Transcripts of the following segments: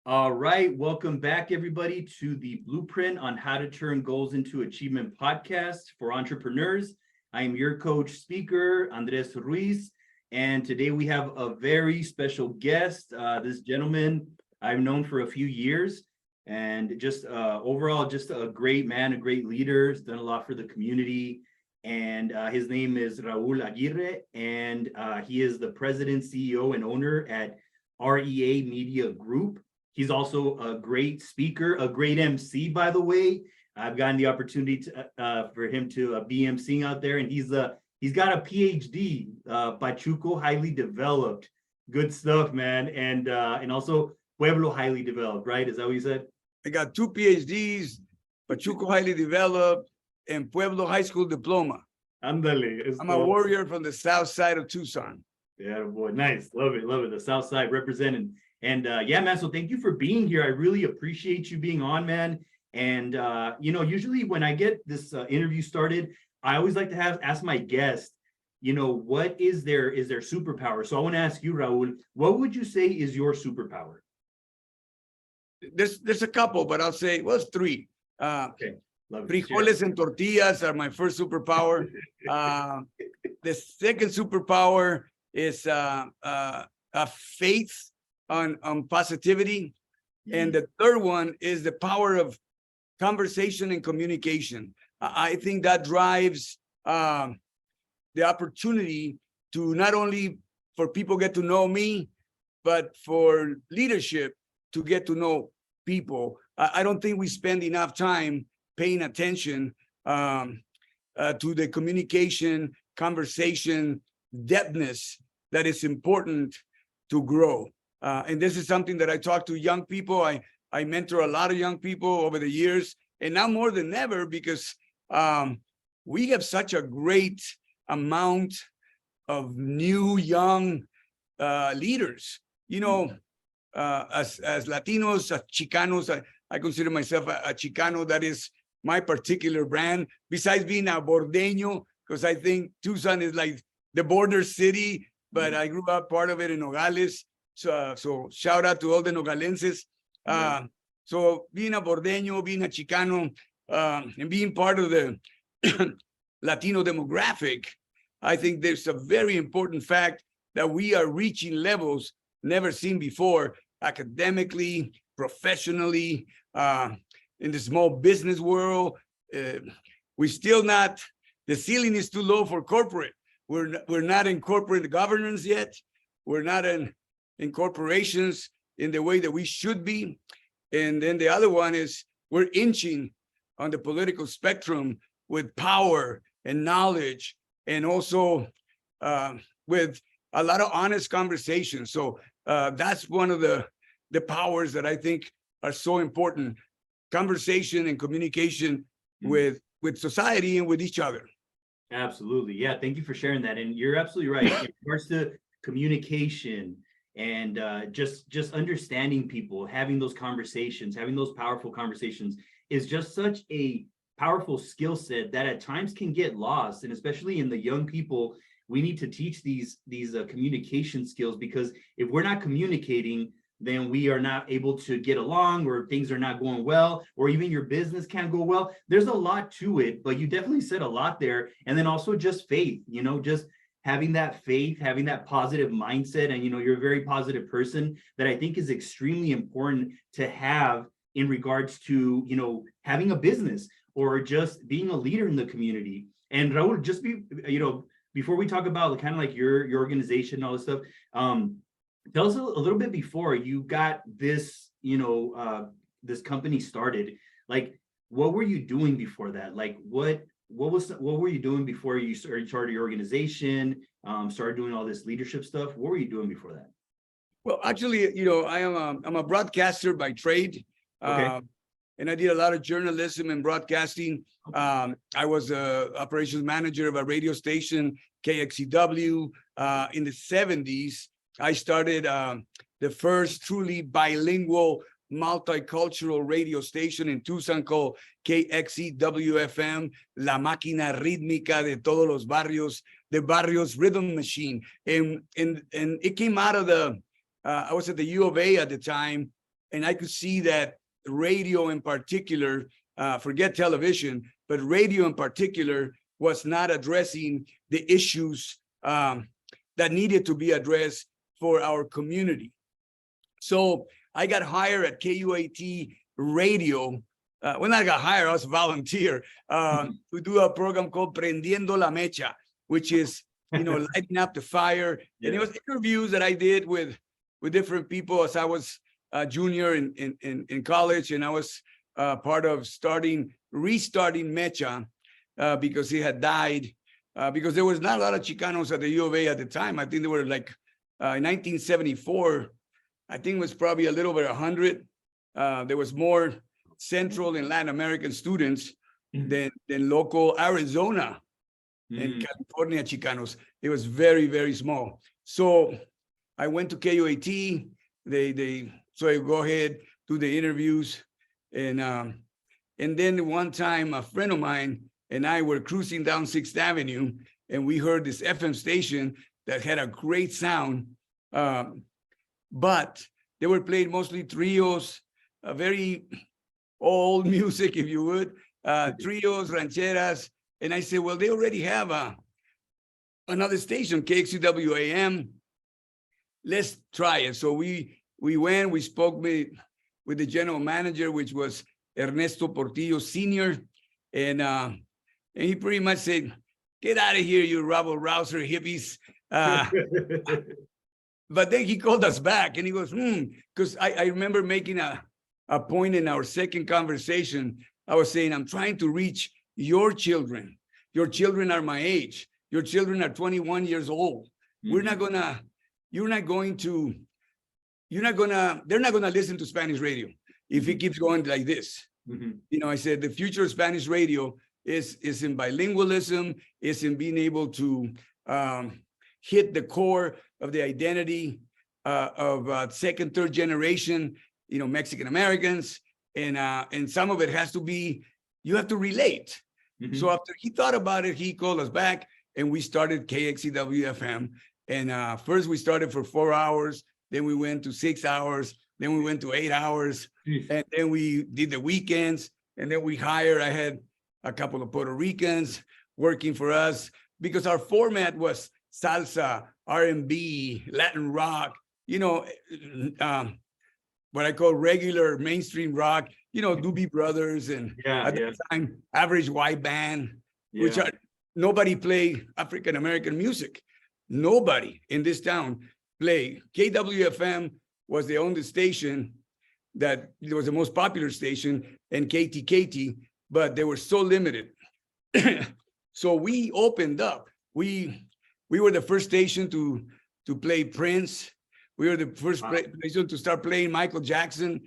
All right, welcome back, everybody, to the Blueprint on How to Turn Goals into Achievement podcast for entrepreneurs. I am your coach speaker, Andres Ruiz, and today we have a very special guest. This gentleman I've known for a few years, and just overall, just a great man, a great leader. He's done a lot for the community, and his name is Raul Aguirre, and he is the president, CEO, and owner at REA Media Group. He's also a great speaker, a great MC, by the way. I've gotten the opportunity to, for him to be emceeing out there, and he's got a PhD, Pachuco highly developed, good stuff, man, and also Pueblo highly developed, right? Is that what you said? I got 2 PhDs, Pachuco highly developed, and Pueblo high school diploma. Andale. I'm a warrior from the south side of Tucson. Yeah, boy, nice, love it. The south side representing. And yeah, man, so thank you for being here. I really appreciate you being on, man. And usually when I get this interview started, I always like to ask my guest, what is their superpower? So I want to ask you, Raul, what would you say is your superpower? There's a couple, but I'll say, well, it's 3. Okay. Frijoles and tortillas are my first superpower. The second superpower is a faith on positivity. And the third one is the power of conversation and communication. I think that drives the opportunity to not only for people get to know me, but for leadership to get to know people. I don't think we spend enough time paying attention to the communication, conversation, depthness that is important to grow. And this is something that I talk to young people. I mentor a lot of young people over the years, and now more than ever, because we have such a great amount of new young leaders. As Latinos, as Chicanos, I consider myself a Chicano. That is my particular brand, besides being a Bordeño, because I think Tucson is like the border city, but I grew up part of it in Nogales. So shout out to all the Nogalenses. So being a Bordeño, being a Chicano, and being part of the Latino demographic, I think there's a very important fact that we are reaching levels never seen before, academically, professionally, in the small business world. We're still not, the ceiling is too low for corporate. We're not in corporate governance yet. We're not in corporations in the way that we should be. And then the other one is we're inching on the political spectrum with power and knowledge, and also with a lot of honest conversations. So that's one of the powers that I think are so important: conversation and communication with society and with each other. Absolutely. Yeah, thank you for sharing that. And you're absolutely right. In regards to communication and just understanding people, having those conversations, having those powerful conversations is just such a powerful skill set that at times can get lost. And especially in the young people, we need to teach these communication skills, because if we're not communicating, then we are not able to get along, or things are not going well, or even your business can't go well. There's a lot to it, but you definitely said a lot there. And then also just faith, just having that faith, having that positive mindset. And, you're a very positive person that I think is extremely important to have in regards to, having a business or just being a leader in the community. And Raul, just before we talk about kind of like your organization and all this stuff, tell us a little bit before you got this, this company started. Like, what were you doing before that? Like, what were you doing before you started your organization, started doing all this leadership stuff? What were you doing before that? Well, actually, I'm a broadcaster by trade. Okay. And I did a lot of journalism and broadcasting. I was a operations manager of a radio station, KXCW. In the 70s, I started the first truly bilingual multicultural radio station in Tucson called KXCW-FM, La Máquina Rítmica de Todos los Barrios, the Barrios Rhythm Machine. And it came out of the I was at the U of A at the time, and I could see that radio in particular, forget television, but radio in particular was not addressing the issues that needed to be addressed for our community. So I got hired at KUAT Radio. When I got hired, I was a volunteer to do a program called Prendiendo la Mecha, which is, lighting up the fire. Yeah. And it was interviews that I did with different people as I was a junior in college, and I was part of restarting Mecha because he had died, because there was not a lot of Chicanos at the U of A at the time. I think there were like, in 1974, I think it was probably a little over 100. There was more Central and Latin American students than local Arizona and California Chicanos. It was very, very small. So I went to KUAT. So I go ahead, do the interviews. And then one time a friend of mine and I were cruising down 6th Avenue, and we heard this FM station that had a great sound. But they were playing mostly trios, very old music, if you would, trios, rancheras. And I said, well, they already have another station, KXCW AM. Let's try it. So we went, we spoke with the general manager, which was Ernesto Portillo Sr. And he pretty much said, get out of here, you rabble-rouser hippies. But then he called us back and he goes, because I remember making a point in our second conversation. I was saying, I'm trying to reach your children. Your children are my age. Your children are 21 years old. They're not gonna listen to Spanish radio if it keeps going like this. I said, the future of Spanish radio is in bilingualism, is in being able to hit the core of the identity of second, third generation, Mexican Americans, and some of it has to be, you have to relate. So after he thought about it, he called us back, and we started KXCW FM. And first we started for 4 hours, then we went to 6 hours, then we went to 8 hours, and then we did the weekends, and then I had a couple of Puerto Ricans working for us because our format was salsa, R&B, Latin rock, what I call regular mainstream rock, Doobie Brothers, and at the time, Average White Band, which nobody play African-American music. Nobody in this town play. KWFM was the only station that it was the most popular station, and KTKT, but they were so limited. So we opened up. We were the first station to play Prince. We were the first station to start playing Michael Jackson,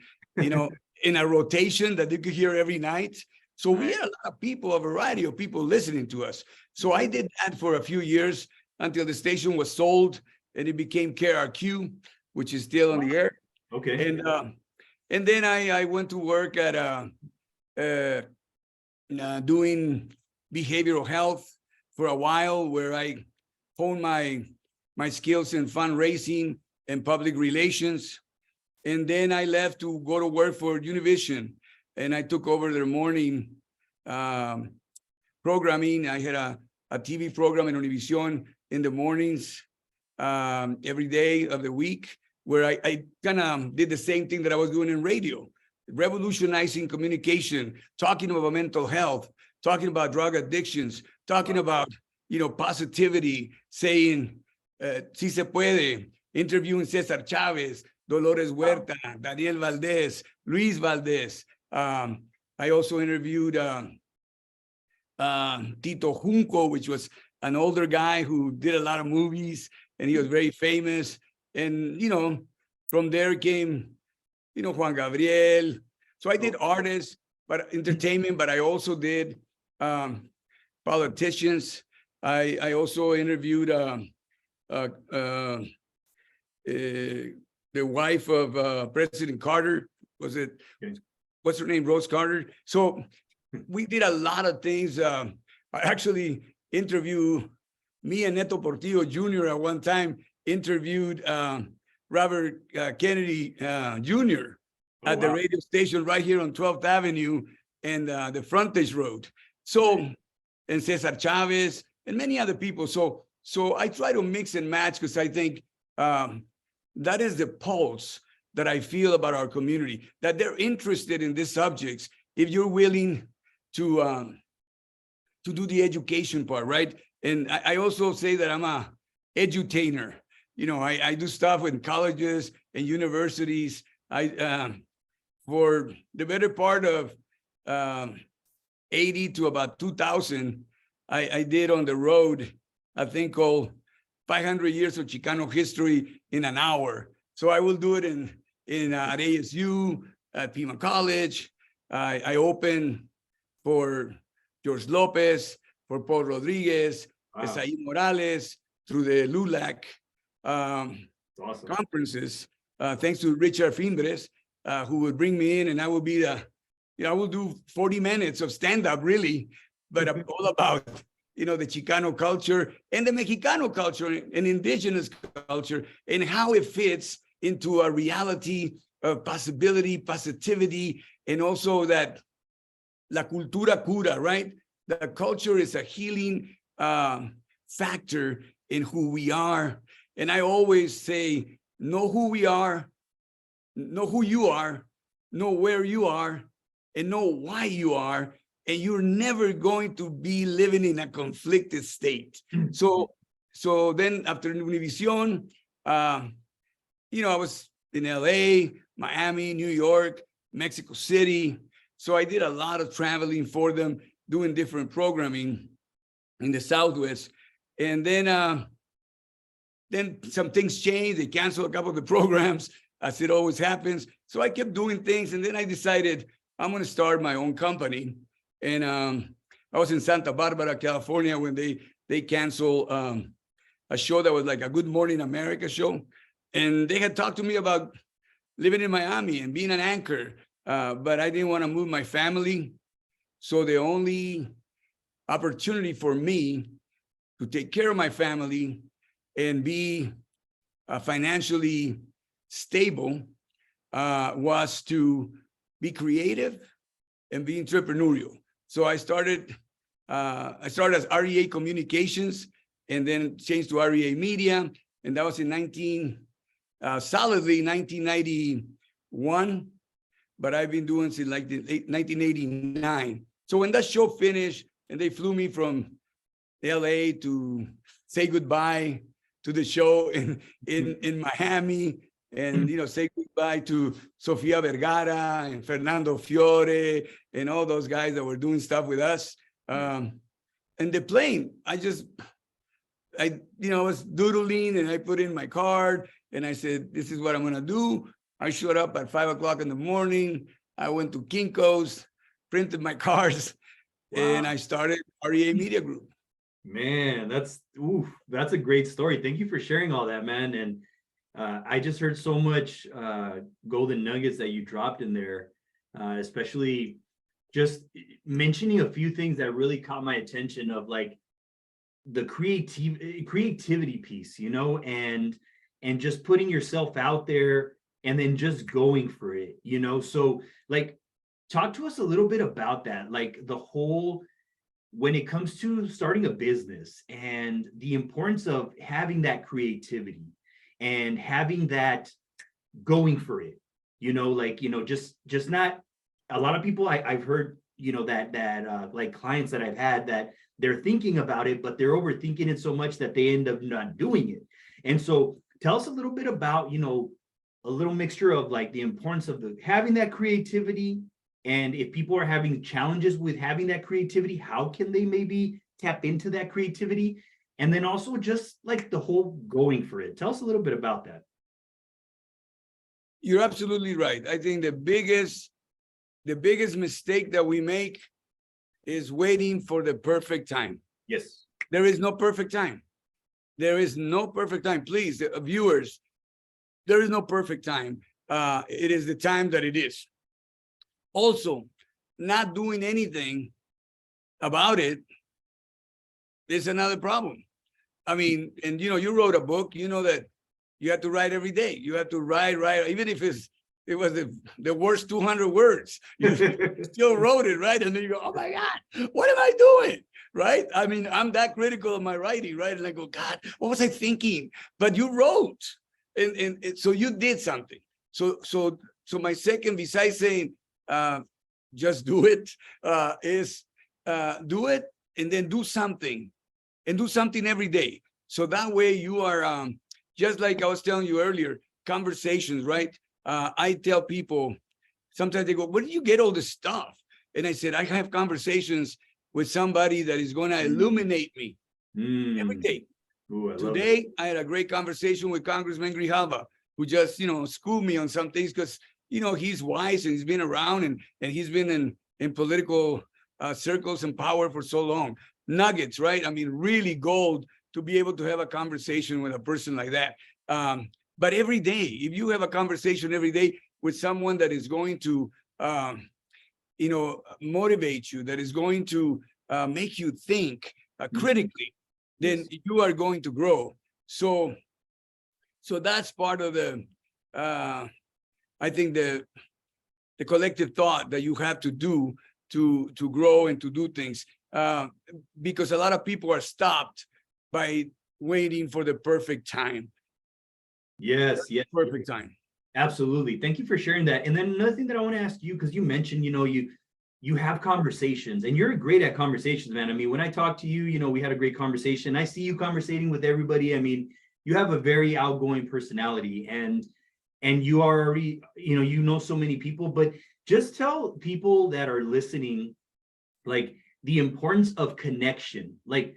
in a rotation that you could hear every night. So we had a lot of people, a variety of people listening to us. So I did that for a few years until the station was sold and it became KRQ, which is still on the air. Okay. And then I went to work at doing behavioral health for a while, where I honed my skills in fundraising and public relations. And then I left to go to work for Univision, and I took over their morning programming. I had a TV program in Univision in the mornings every day of the week, where I kind of did the same thing that I was doing in radio, revolutionizing communication, talking about mental health, talking about drug addictions, talking about, positivity, saying, si se puede, interviewing Cesar Chavez, Dolores Huerta, Daniel Valdez, Luis Valdez. I also interviewed Tito Junco, which was an older guy who did a lot of movies, and he was very famous. And, from there came, Juan Gabriel. So I did artists, but entertainment, but I also did politicians. I also interviewed the wife of President Carter. What's her name? Rose Carter. So we did a lot of things. I actually interviewed, me and Neto Portillo Jr. at one time interviewed Robert Kennedy Jr. Oh, at the wow. radio station right here on 12th Avenue and the Frontage Road. So, and Cesar Chavez and many other people. So I try to mix and match because I think that is the pulse that I feel about our community, that they're interested in these subjects. If you're willing to do the education part, right? And I also say that I'm a edutainer. You know, I do stuff in colleges and universities. For the better part of 80 to about 2000, I did on the road a thing called 500 Years of Chicano History in an hour. So I will do it at ASU, at Pima College. I open for George Lopez, for Paul Rodriguez, Wow. Esaí Morales, through the LULAC Awesome. conferences, thanks to Richard Fimbres, who would bring me in, and I will be I will do 40 minutes of stand-up, really, but all about, the Chicano culture and the Mexicano culture and indigenous culture and how it fits into a reality of possibility, positivity, and also that la cultura cura, right? The culture is a healing factor in who we are. And I always say, know who we are, know who you are, know where you are, and know why you are. And you're never going to be living in a conflicted state. So then after Univision, I was in LA, Miami, New York, Mexico City. So I did a lot of traveling for them, doing different programming in the Southwest. And then some things changed. They canceled a couple of the programs, as it always happens. So I kept doing things. And then I decided I'm going to start my own company. And I was in Santa Barbara, California, when they canceled a show that was like a Good Morning America show. And they had talked to me about living in Miami and being an anchor. But I didn't want to move my family. So the only opportunity for me to take care of my family and be financially stable was to be creative and be entrepreneurial. So I started as REA Communications and then changed to REA Media. And that was in solidly 1991. But I've been doing since like 1989. So when that show finished and they flew me from LA to say goodbye to the show in Miami and, say goodbye to Sofia Vergara and Fernando Fiore and all those guys that were doing stuff with us. And the plane, I was doodling and I put in my card and I said, this is what I'm going to do. I showed up at 5 o'clock in the morning. I went to Kinko's, printed my cards, and I started REA Media Group. Man, that's a great story. Thank you for sharing all that, man. And I just heard so much golden nuggets that you dropped in there, especially just mentioning a few things that really caught my attention of like the creativity piece, and just putting yourself out there and then just going for it, So like, talk to us a little bit about that, like the whole, when it comes to starting a business and the importance of having that creativity and having that going for it, just not, a lot of people I've heard, that like clients that I've had that they're thinking about it, but they're overthinking it so much that they end up not doing it. And so tell us a little bit about, a little mixture of like the importance of having that creativity. And if people are having challenges with having that creativity, how can they maybe tap into that creativity? And then also just like the whole going for it. Tell us a little bit about that. You're absolutely right. I think the biggest mistake that we make is waiting for the perfect time. Yes. There is no perfect time. There is no perfect time. Please, viewers, there is no perfect time. It is the time that it is. Also, not doing anything about it is another problem. I mean, and you wrote a book, that you have to write every day. You have to write, even if it was the worst 200 words, you still wrote it, right? And then you go, oh my God, what am I doing? Right? I mean, I'm that critical of my writing, right? And I go, God, what was I thinking? But you wrote, and so you did something. So my second, besides saying, just do it, is do it and then do something, and do something every day. So that way you are, just like I was telling you earlier, conversations, right? I tell people, sometimes they go, where did you get all this stuff? And I said, I have conversations with somebody that is going to illuminate me every day. Ooh, Today, I had a great conversation with Congressman Grijalva, who just, schooled me on some things because, he's wise and he's been around and he's been in political circles and power for so long. Nuggets, right? I mean, really gold to be able to have a conversation with a person like that. But every day, if you have a conversation every day with someone that is going to, motivate you, that is going to make you think critically, then you are going to grow. So that's part of the, I think the collective thought that you have to do to grow and to do things, because a lot of people are stopped by waiting for the perfect time. Yes. Perfect time. Absolutely. Thank you for sharing that. And then another thing that I want to ask you, because you mentioned, you have conversations and you're great at conversations, man. I mean, when I talk to you, we had a great conversation. I see you conversating with everybody. I mean, you have a very outgoing personality and you are already, so many people, but just tell people that are listening, like the importance of connection. Like,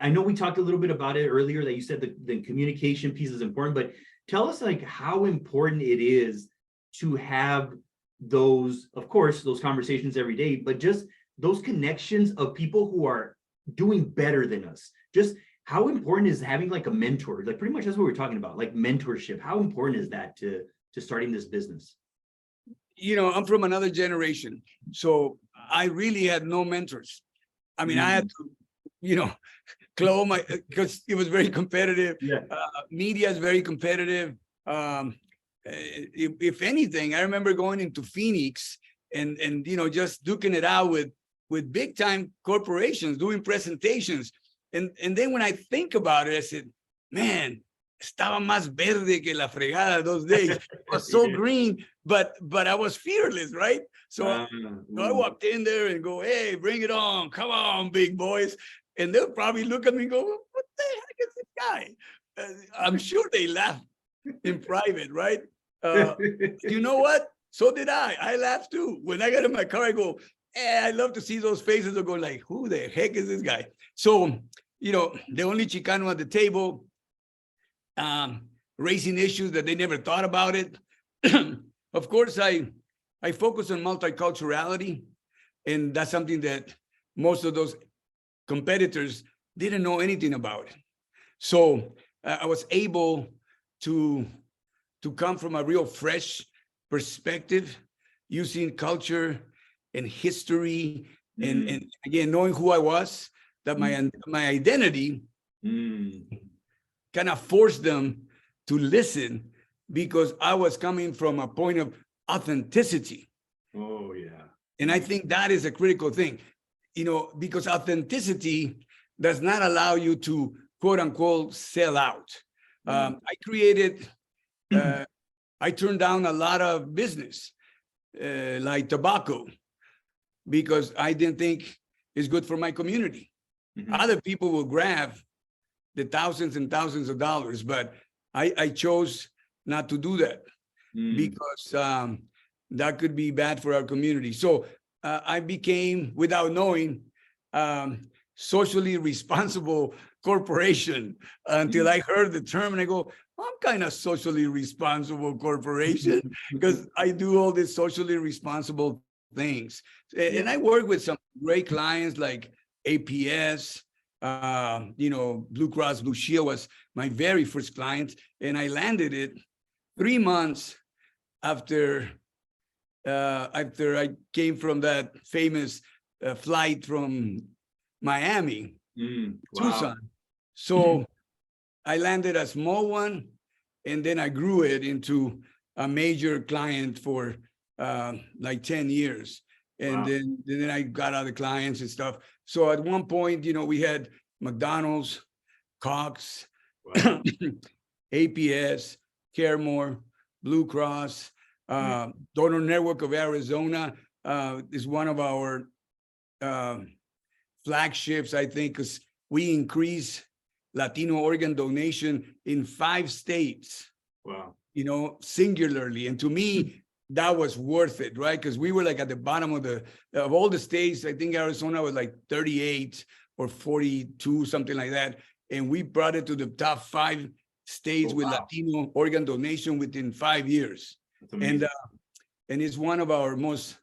I know we talked a little bit about it earlier that you said the communication piece is important, but tell us like how important it is to have those, of course, those conversations every day, but just those connections of people who are doing better than us. Just how important is having like a mentor? Like pretty much that's what we're talking about, like mentorship. How important is that to starting this business? I'm from another generation, so I really had no mentors. I mean, I had to, claw my, because it was very competitive. Yeah. Media is very competitive. If anything, I remember going into Phoenix and just duking it out with big time corporations, doing presentations. And then when I think about it, I said, man, estaba más verde que la fregada those days. It was so green, but I was fearless, right? So I walked in there and go, hey, bring it on. Come on, big boys. And they'll probably look at me and go, what the heck is this guy? I'm sure they laugh in private, right? You know what? So did I. I laughed too. When I got in my car, I go, I love to see those faces that go like, who the heck is this guy? So, the only Chicano at the table, raising issues that they never thought about it. Of course, I focus on multiculturality, and that's something that most of those competitors didn't know anything about. So I was able to come from a real fresh perspective, using culture and history, and again, knowing who I was, that my identity kind of forced them to listen, because I was coming from a point of authenticity. Oh, yeah. And I think that is a critical thing, because authenticity does not allow you to, quote unquote, sell out. I turned down a lot of business, like tobacco, because I didn't think it's good for my community. Other people will grab the thousands and thousands of dollars, but I chose not to do that because that could be bad for our community. So I became, without knowing, socially responsible corporation until I heard the term and I go, I'm kind of socially responsible corporation because I do all these socially responsible things. And I work with some great clients like APS, Blue Cross Blue Shield was my very first client, and I landed it 3 months after I came from that famous flight from Miami, Wow. Tucson. So I landed a small one, And then I grew it into a major client for like 10 years. And Wow. then I got other clients and stuff. So at one point, we had McDonald's, Cox, Wow. APS, Caremore, Blue Cross, Donor Network of Arizona is one of our flagships, I think, because we increase Latino organ donation in 5 states, Wow. singularly. And to me, that was worth it, right? Because we were like at the bottom of all the states. I think Arizona was like 38 or 42, something like that. And we brought it to the top 5 states with Latino organ donation within 5 years. That's amazing. And it's one of our most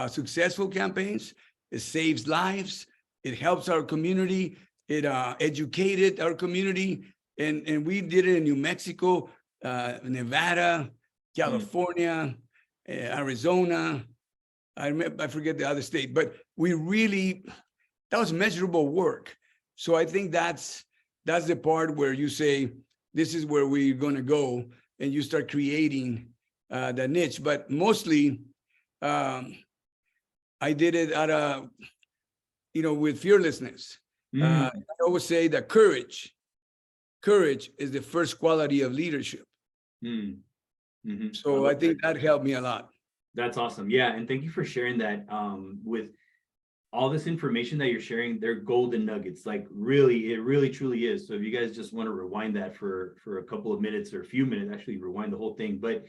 successful campaigns. It saves lives. It helps our community. It educated our community. And we did it in New Mexico, Nevada, California, Arizona. I forget the other state, but that was measurable work. So I think that's the part where you say, this is where we're going to go, and you start creating the niche. But mostly, I did it with fearlessness. I always say that courage is the first quality of leadership. So I think that helped me a lot. That's awesome. Yeah. And thank you for sharing that with all this information that you're sharing. They're golden nuggets. Like really, it really truly is. So if you guys just want to rewind that for a couple of minutes or a few minutes, actually rewind the whole thing. But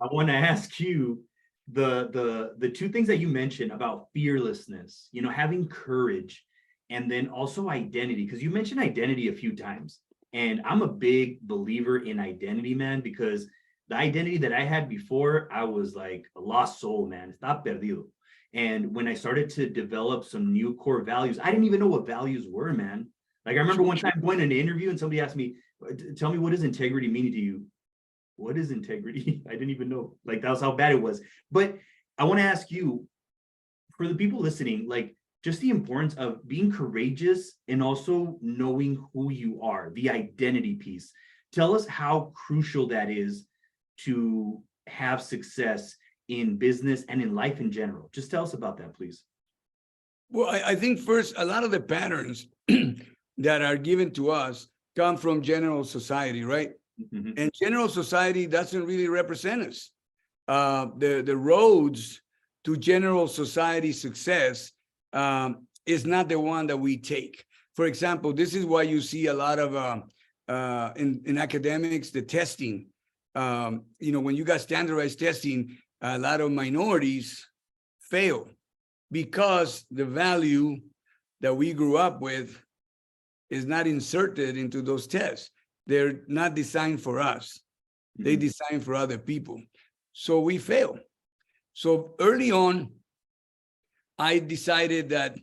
I want to ask you the 2 things that you mentioned about fearlessness, having courage, and then also identity, because you mentioned identity a few times. And I'm a big believer in identity, man, because the identity that I had before, I was like a lost soul, man. Está perdido. And when I started to develop some new core values, I didn't even know what values were, man. Like I remember one time going to an interview and somebody asked me, tell me, what does integrity mean to you? What is integrity? I didn't even know. Like that was how bad it was. But I want to ask you, for the people listening, like just the importance of being courageous and also knowing who you are, the identity piece. Tell us how crucial that is to have success in business and in life in general. Just tell us about that, please. Well, I think first, a lot of the patterns that are given to us come from general society, right? And general society doesn't really represent us. The roads to general society success is not the one that we take. For example, this is why you see a lot of in academics, the testing. When you got standardized testing, a lot of minorities fail because the value that we grew up with is not inserted into those tests. They're not designed for us. They design for other people. So we fail. So early on, I decided that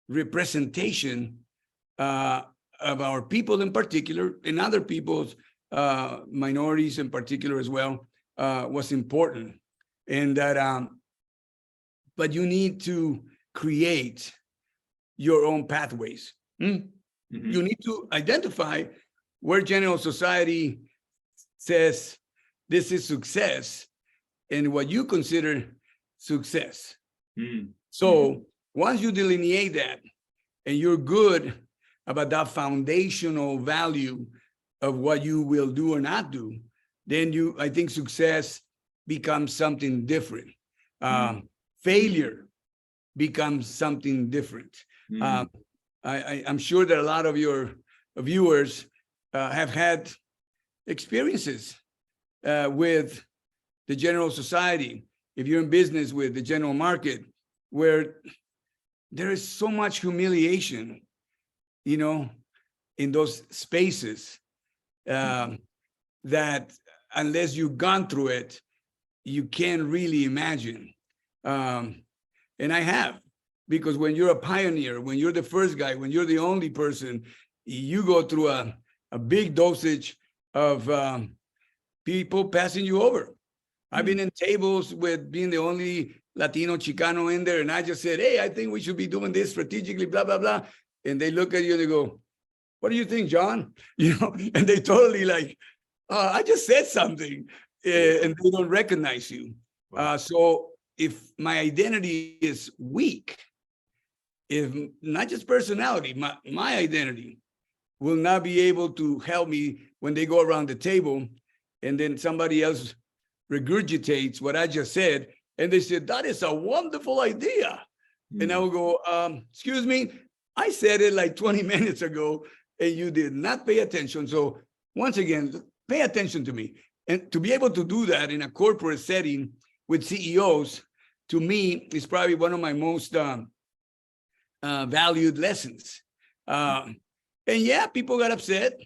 representation of our people in particular, and other people's minorities in particular as well, was important. And that, but you need to create your own pathways. You need to identify where general society says this is success and what you consider success. So once you delineate that and you're good about that foundational value of what you will do or not do, then I think success becomes something different. Failure becomes something different. I'm sure that a lot of your viewers have had experiences with the general society. If you're in business with the general market, where there is so much humiliation, in those spaces, that unless you've gone through it, you can't really imagine. And I have, because when you're a pioneer, when you're the first guy, when you're the only person, you go through a big dosage of people passing you over. I've been in tables with being the only Latino Chicano in there, and I just said, hey, I think we should be doing this strategically, blah, blah, blah. And they look at you and they go, what do you think, John? And they totally like I just said something, and they don't recognize you. Wow. So if my identity is weak, if not just personality, my identity will not be able to help me when they go around the table and then somebody else regurgitates what I just said. And they said, that is a wonderful idea. And I will go, excuse me, I said it like 20 minutes ago and you did not pay attention. So once again, pay attention to me. And to be able to do that in a corporate setting with CEOs, to me, is probably one of my most valued lessons. And yeah, people got upset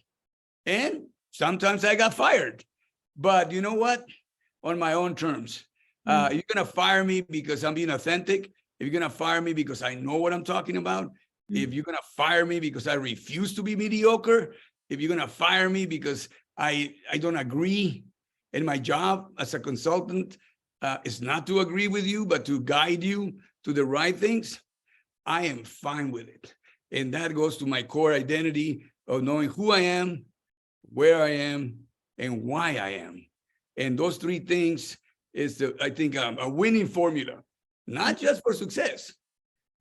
and sometimes I got fired, but you know what? On my own terms. You're gonna fire me because I'm being authentic. If you're gonna fire me because I know what I'm talking about, if you're gonna fire me because I refuse to be mediocre, if you're gonna fire me because I don't agree in my job as a consultant, is not to agree with you, but to guide you to the right things, I am fine with it. And that goes to my core identity of knowing who I am, where I am, and why I am. And those three things is, I think, a winning formula, not just for success,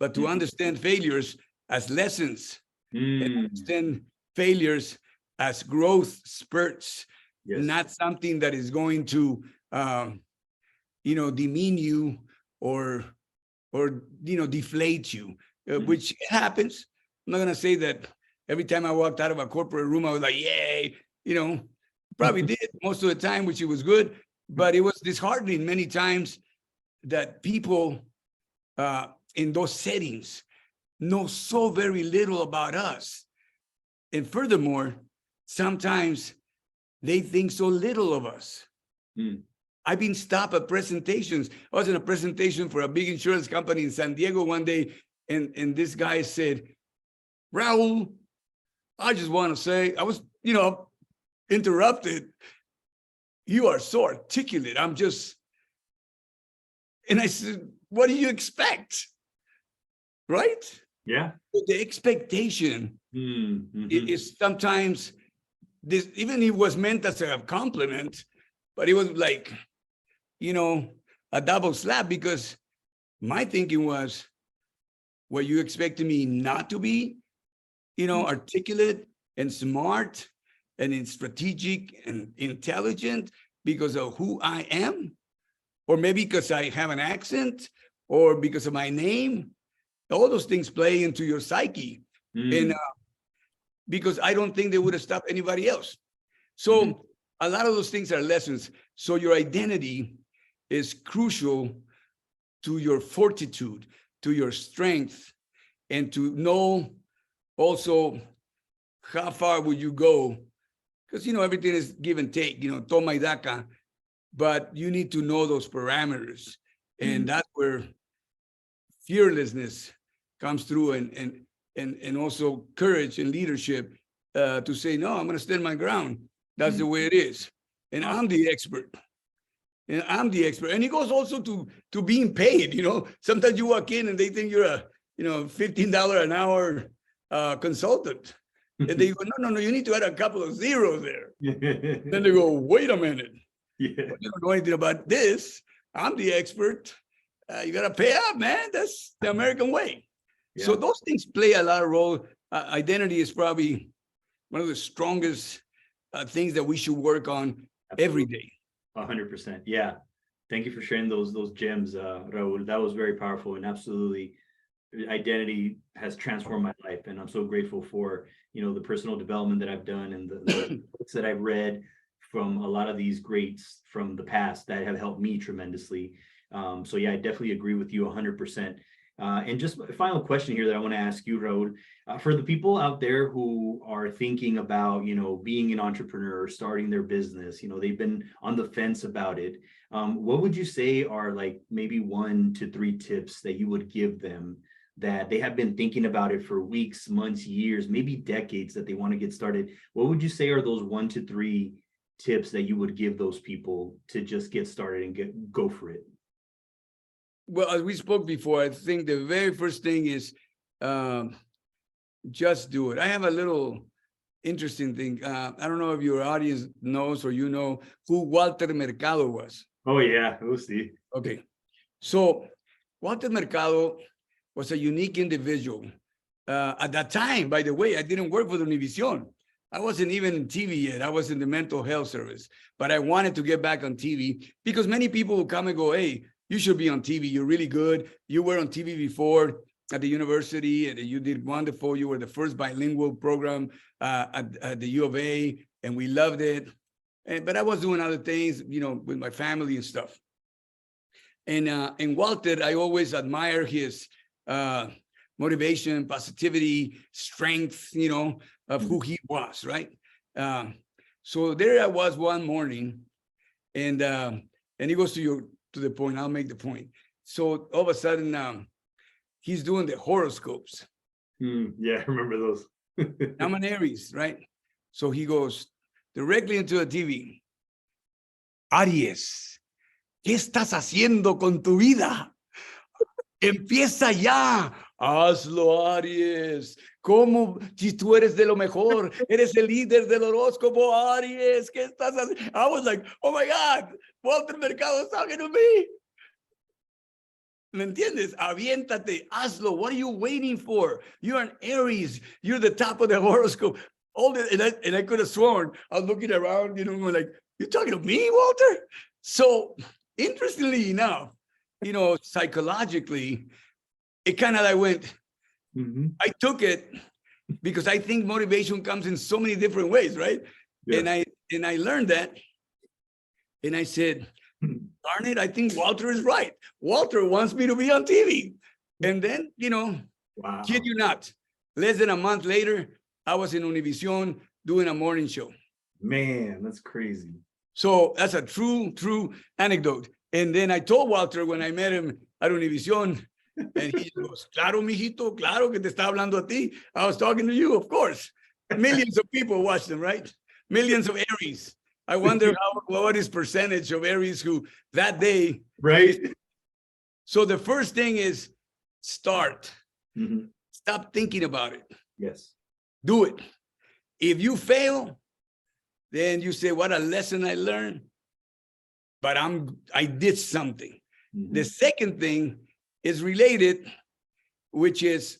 but to understand failures as lessons and understand failures as growth spurts, not something that is going to, demean you or deflate you, which happens. I'm not going to say that every time I walked out of a corporate room, I was like, yay, probably did most of the time, which it was good, but it was disheartening many times that people in those settings know so very little about us. And furthermore, sometimes they think so little of us. I've been stopped at presentations. I was in a presentation for a big insurance company in San Diego one day, and this guy said, Raul, I just want to say, I was, interrupted. You are so articulate. And I said, what do you expect? Right? Yeah. The expectation is sometimes this, even it was meant as a compliment, but it was like, a double slap, because my thinking was, were you expecting me not to be, articulate and smart and strategic and intelligent because of who I am? Or maybe because I have an accent, or because of my name? All those things play into your psyche. And because I don't think they would have stopped anybody else. So a lot of those things are lessons. So your identity is crucial to your fortitude, to your strength, and to know also how far would you go? Because, everything is give and take, toma y daca, but you need to know those parameters. And that's where fearlessness comes through, and also courage and leadership to say, no, I'm going to stand my ground. That's the way it is. And I'm the expert. And I'm the expert. And it goes also to being paid. Sometimes you walk in and they think you're a, $15 an hour consultant. And they go, no, you need to add a couple of zeros there. Then they go, wait a minute. You don't know anything about this. I'm the expert. You got to pay up, man. That's the American way. So those things play a lot of role. Identity is probably one of the strongest things that we should work on every day. 100%. Yeah. Thank you for sharing those gems, Raul. That was very powerful, and absolutely, identity has transformed my life, and I'm so grateful for the personal development that I've done, and the books that I've read from a lot of these greats from the past that have helped me tremendously. So yeah, I definitely agree with you 100%. And just a final question here that I want to ask you, Raul, for the people out there who are thinking about, being an entrepreneur or starting their business, they've been on the fence about it. What would you say are like maybe 1 to 3 tips that you would give them, that they have been thinking about it for weeks, months, years, maybe decades, that they want to get started? What would you say are those 1 to 3 tips that you would give those people to just get started and go for it? Well, as we spoke before, I think the very first thing is just do it. I have a little interesting thing. I don't know if your audience knows or you know who Walter Mercado was. Oh yeah, we'll see. Okay. So Walter Mercado was a unique individual. At that time, by the way, I didn't work for the Univision. I wasn't even in TV yet. I was in the mental health service, but I wanted to get back on TV because many people will come and go, hey, you should be on TV. You're really good. You were on TV before at the university and you did wonderful. You were the first bilingual program at the U of A and we loved it. But I was doing other things, you know, with my family and stuff. And Walter, I always admire his motivation, positivity, strength, you know, of who he was, right? So there I was one morning, and he goes to the point. I'll make the point. So all of a sudden, he's doing the horoscopes. Yeah, I remember those. I'm an Aries, right? So he goes directly into the TV. Aries, ¿qué estás haciendo con tu vida? Empieza ya. Hazlo, Aries. ¿Cómo? Si tú eres de lo mejor, eres el líder del horóscopo, Aries. ¿Qué estás haciendo? I was like, oh my God, Walter Mercado is talking to me. ¿Me entiendes? Aviéntate, hazlo. What are you waiting for? You're an Aries. You're the top of the horoscope. All this, and I could have sworn, I was looking around, you know, like, you're talking to me, Walter? So, interestingly enough, you know, psychologically, it kind of like went, I took it because I think motivation comes in so many different ways, right? Yeah. And I learned that. And I said, darn it, I think Walter is right. Walter wants me to be on TV. And then, you know, wow. Kid you not, less than a month later, I was in Univision doing a morning show. Man, that's crazy. So that's a true anecdote. And then I told Walter when I met him at Univision, and he goes, claro, mijito, claro que te está hablando a ti. I was talking to you, of course. Millions of people watch them, right? Millions of Aries. I wonder what is percentage of Aries who that day. Right. So the first thing is start. Stop thinking about it. Yes. Do it. If you fail, then you say, what a lesson I learned. But I did something. The second thing is related, which is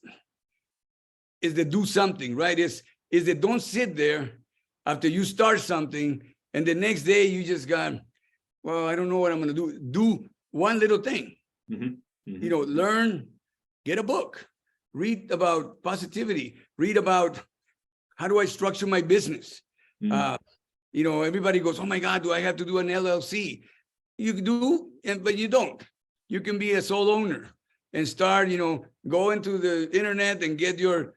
the do something, right? Is that don't sit there after you start something and the next day you just got, well, I don't know what I'm going to do. Do one little thing. You know, learn, get a book, read about positivity, read about how do I structure my business. You know, everybody goes, oh my God, do I have to do an LLC? You do, but you don't. You can be a sole owner and start, you know, go into the internet and get your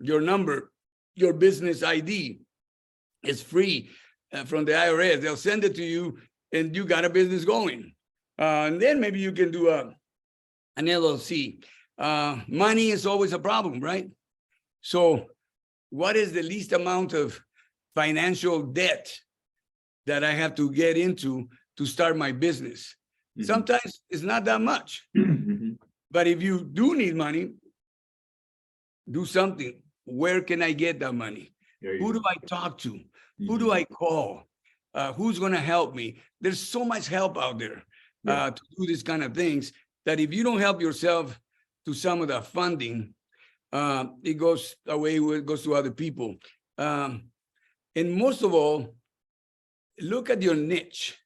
number, your business ID. It's free from the IRS. They'll send it to you and you got a business going. And then maybe you can do an LLC. Money is always a problem, right? So what is the least amount of financial debt that I have to get into to start my business? Sometimes it's not that much. But if you do need money, do something. Where can I get that money? Who do I talk to? Who do I call? Who's going to help me? There's so much help out there to do these kind of things that if you don't help yourself to some of the funding, it goes away, it goes to other people. And most of all, look at your niche.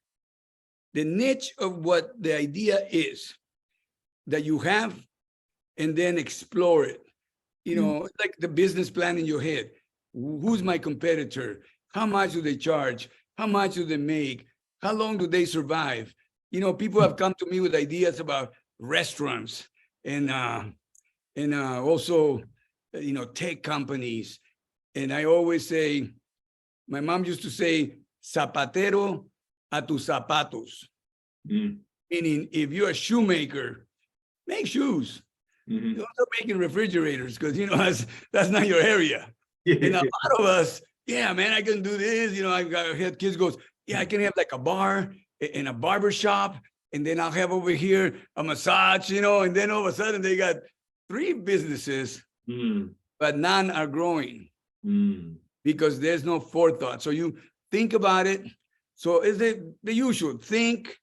The niche of what the idea is that you have, and then explore it. You know, like the business plan in your head. Who's my competitor? How much do they charge? How much do they make? How long do they survive? You know, people have come to me with ideas about restaurants and also, you know, tech companies. And I always say, my mom used to say, zapatero a tus zapatos. Meaning, if you're a shoemaker, make shoes. Don't start making refrigerators because, you know, that's not your area. And a lot of us, yeah, man, I can do this. You know, I've had kids goes, yeah, I can have like a bar and a barber shop. And then I'll have over here a massage, you know, and then all of a sudden they got 3 businesses, but none are growing. because there's no forethought. So you think about it. So is it the usual? Think,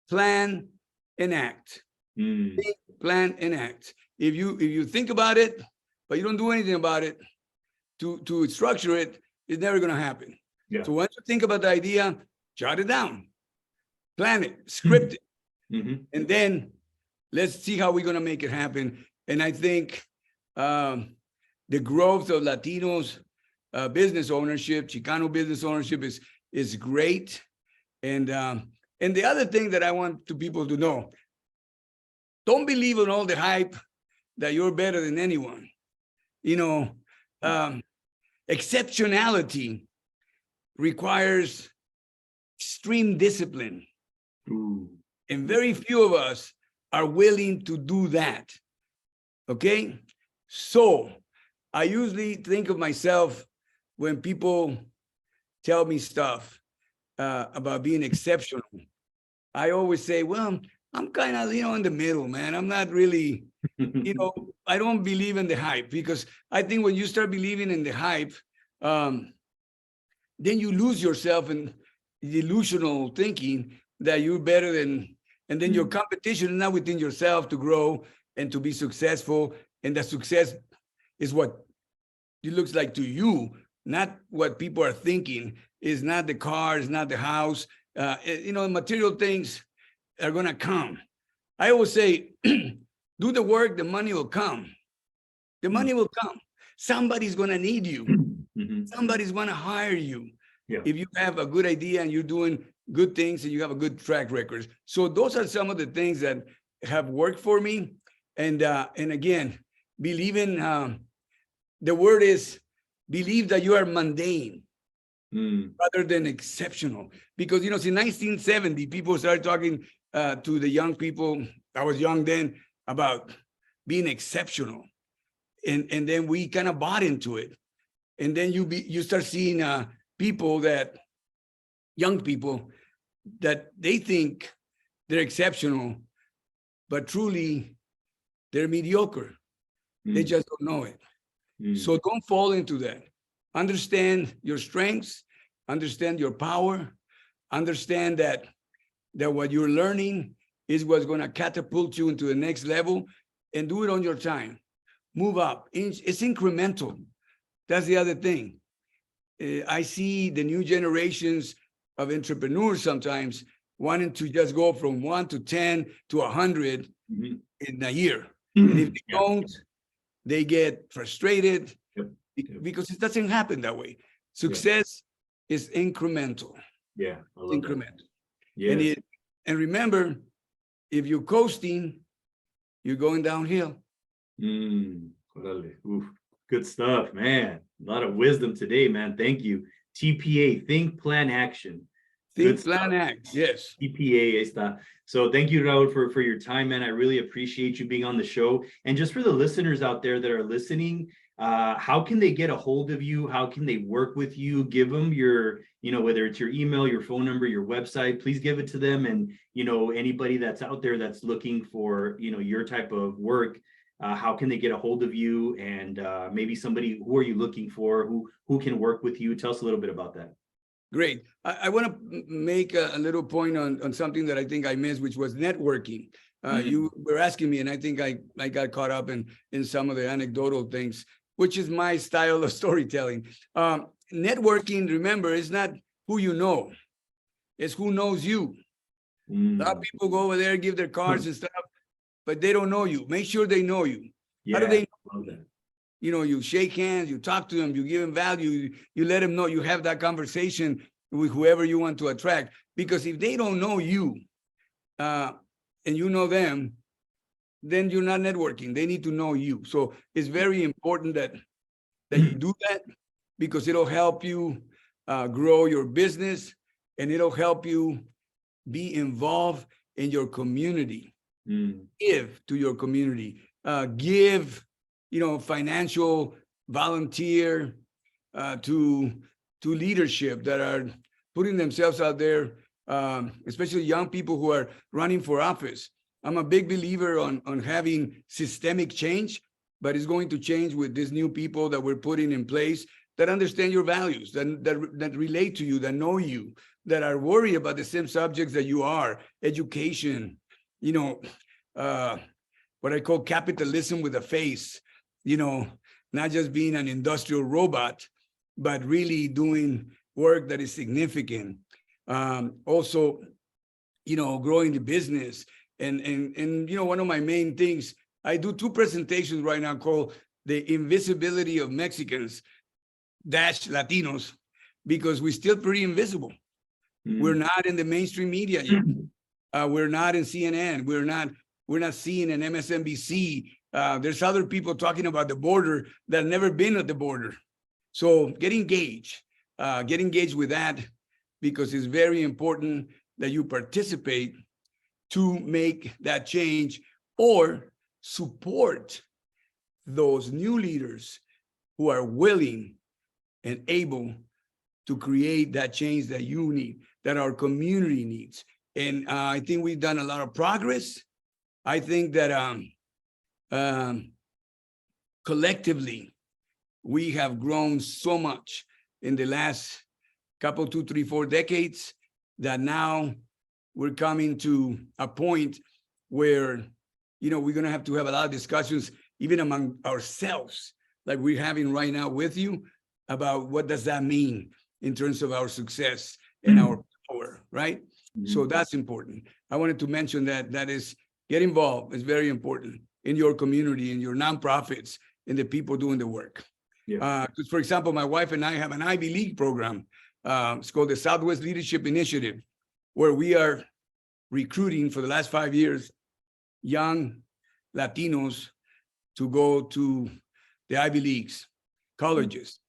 plan, and act. Think, plan, and act. If you think about it, but you don't do anything about it to structure it, it's never going to happen. Yeah. So once you think about the idea, jot it down, plan it, script it, and then let's see how we're going to make it happen. And I think the growth of Latinos business ownership, Chicano business ownership is great. And the other thing that I want people to know, don't believe in all the hype that you're better than anyone. You know, exceptionality requires extreme discipline. And very few of us are willing to do that. Okay? So I usually think of myself when people tell me stuff about being exceptional. I always say, well, I'm kind of, in the middle, man. I'm not really, I don't believe in the hype, because I think when you start believing in the hype, then you lose yourself in delusional thinking that you're better than, and then your competition is not within yourself to grow and to be successful. And that success is what it looks like to you, not what people are thinking. Is not the car, it's not the house. Material things are going to come. I always say, do the work, the money will come. The money will come. Somebody's going to need you. Somebody's going to hire you. Yeah. If you have a good idea and you're doing good things and you have a good track record. So those are some of the things that have worked for me. And again, believe in, the word is believe that you are mundane rather than exceptional. Because, since 1970, people started talking to the young people, I was young then, about being exceptional. And then we kind of bought into it. And then you start seeing young people, that they think they're exceptional, but truly they're mediocre. They just don't know it. So don't fall into that. Understand your strengths, understand your power, understand that what you're learning is what's going to catapult you into the next level, and do it on your time. Move up. It's incremental. That's the other thing. I see the new generations of entrepreneurs sometimes wanting to just go from 1 to 10 to 100 in a year. And if they don't, they get frustrated because it doesn't happen that way. Success is incremental. Yeah, incremental. Yeah. And remember, if you're coasting, you're going downhill. Oof. Good stuff, man. A lot of wisdom today, man. Thank you. TPA, think, plan, action. Think, plan, act. Yes. TPA está. So thank you, Raul, for your time, man. I really appreciate you being on the show. And just for the listeners out there that are listening, how can they get a hold of you? How can they work with you? Give them your, whether it's your email, your phone number, your website, please give it to them. And, anybody that's out there that's looking for, your type of work, how can they get a hold of you? And maybe somebody, who are you looking for? Who can work with you? Tell us a little bit about that. Great. I want to make a little point on something that I think I missed, which was networking. You were asking me, and I think I got caught up in some of the anecdotal things, which is my style of storytelling. Networking, remember, is not who you know. It's who knows you. A lot of people go over there, give their cards and stuff, but they don't know you. Make sure they know you. Yeah, how do they know that? You shake hands, you talk to them, you give them value, you let them know, you have that conversation with whoever you want to attract. Because if they don't know you and you know them, then you're not networking. They need to know you. So it's very important that you do that, because it'll help you grow your business, and it'll help you be involved in your community. Give to your community. Give, financial, volunteer to leadership that are putting themselves out there, especially young people who are running for office. I'm a big believer on having systemic change, but it's going to change with these new people that we're putting in place. that understand your values, that relate to you, that know you, that are worried about the same subjects that you are, education, what I call capitalism with a face, not just being an industrial robot, but really doing work that is significant. Also, growing the business. And one of my main things, I do 2 presentations right now called The Invisibility of Mexicans - Latinos, because we're still pretty invisible. We're not in the mainstream media yet. We're not in CNN. We're not seen in MSNBC. There's other people talking about the border that have never been at the border. So get engaged with that, because it's very important that you participate to make that change or support those new leaders who are willing and able to create that change that you need, that our community needs. And I think we've done a lot of progress. I think that collectively, we have grown so much in the last couple, 2, 3, 4 decades, that now we're coming to a point where, we're going to have a lot of discussions, even among ourselves, like we're having right now with you, about what does that mean in terms of our success and our power, right? So that's important. I wanted to mention that is, get involved. It's very important in your community, in your nonprofits, in the people doing the work. Yeah. For example, my wife and I have an Ivy League program. It's called the Southwest Leadership Initiative, where we are recruiting for the last 5 years young Latinos to go to the Ivy Leagues, colleges.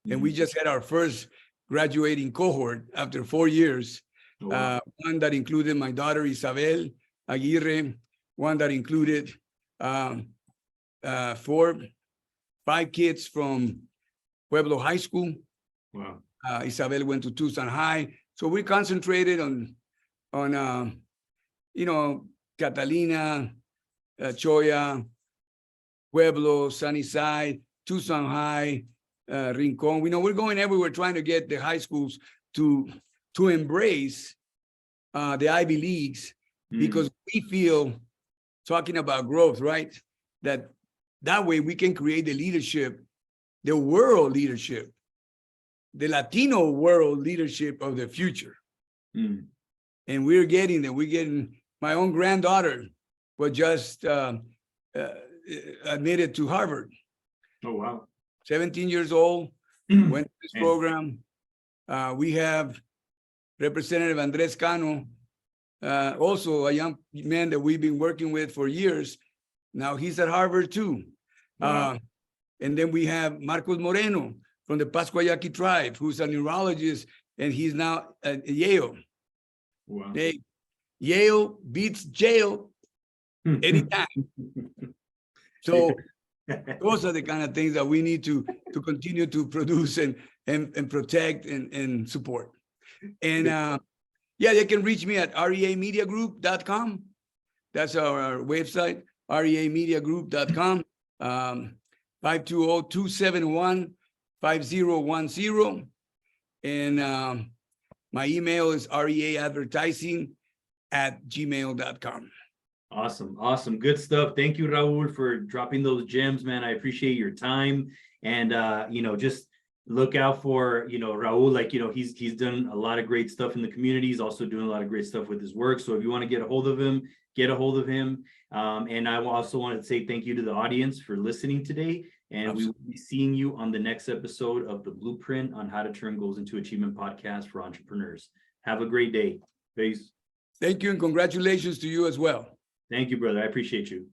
And we just had our first graduating cohort after 4 years. Oh, wow. One that included my daughter Isabel Aguirre, one that included 5 kids from Pueblo High School. Wow. Isabel went to Tucson High. So we concentrated on Catalina, Choya, Pueblo, Sunnyside, Tucson High, Rincon. We're going everywhere trying to get the high schools to embrace the Ivy Leagues, because we feel, talking about growth, right, that way we can create the leadership, the world leadership, the Latino world leadership of the future. And we're getting them. We're getting, my own granddaughter was just admitted to Harvard. Oh, wow. 17 years old, went to this program. We have Representative Andres Cano, also a young man that we've been working with for years. Now he's at Harvard too. Wow. And then we have Marcos Moreno from the Pascuayaqui tribe, who's a neurologist, and he's now at Yale. Wow. Hey, Yale beats jail anytime. So those are the kind of things that we need to continue to produce and protect and support. And they can reach me at reamediagroup.com. That's our website, reamediagroup.com, 520-271-5010. And my email is readvertising@gmail.com. Awesome. Good stuff. Thank you, Raul, for dropping those gems, man. I appreciate your time. And, just look out for, Raul, like, he's done a lot of great stuff in the community. He's also doing a lot of great stuff with his work. So if you want to get a hold of him, get a hold of him. And I also want to say thank you to the audience for listening today. And Absolutely. We will be seeing you on the next episode of the Blueprint on How to Turn Goals into Achievement podcast for entrepreneurs. Have a great day. Peace. Thank you, and congratulations to you as well. Thank you, brother. I appreciate you.